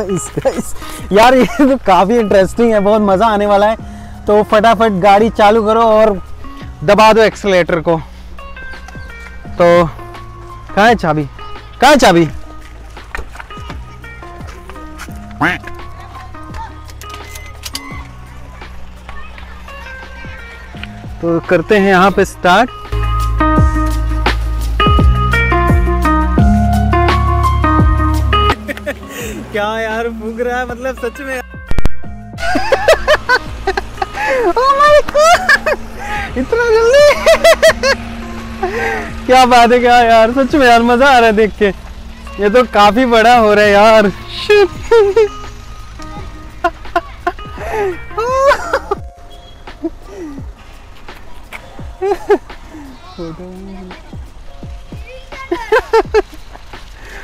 Guys यार ये तो काफ़ी इंटरेस्टिंग है, बहुत मज़ा आने वाला है। तो फटाफट गाड़ी चालू करो और दबा दो एक्सीलेटर को। तो कहाँ है चाबी, कहाँ है चाबी? तो करते हैं यहाँ पे स्टार्ट। क्या यार फूक रहा है, मतलब सच में ओह माय गॉड इतना जल्दी क्या बात है, क्या यार सच में यार मजा आ रहा है देख के। ये तो काफी बड़ा हो रहा है यार।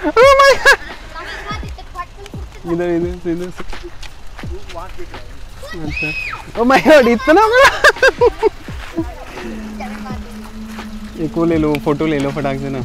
ओह माय गॉड इधर इधर इधर से। अच्छा ओह माय गॉड इतना बड़ा। एक वो ले लो, फोटो ले लो फटाक से ना।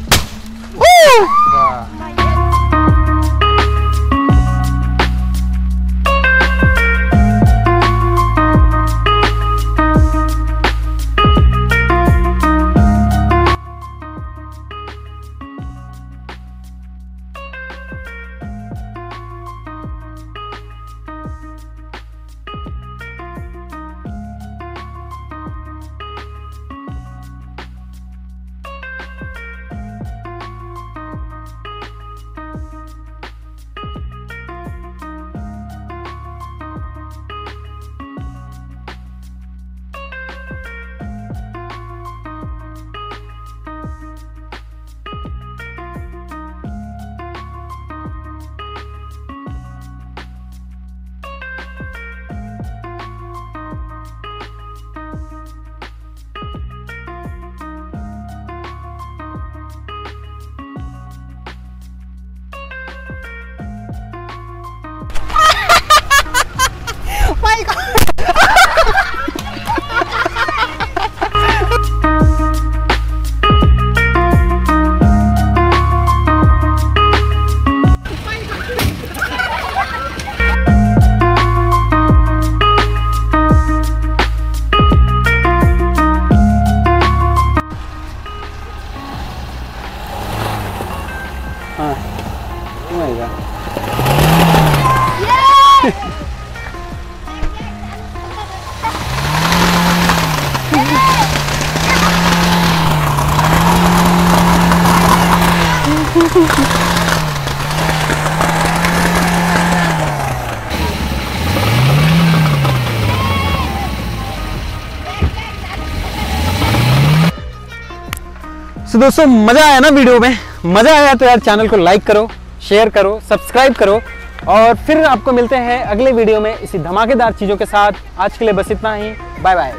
तो दोस्तों मजा आया ना वीडियो में? मजा आया तो यार चैनल को लाइक करो, शेयर करो, सब्सक्राइब करो और फिर आपको मिलते हैं अगले वीडियो में इसी धमाकेदार चीजों के साथ। आज के लिए बस इतना ही, बाय बाय।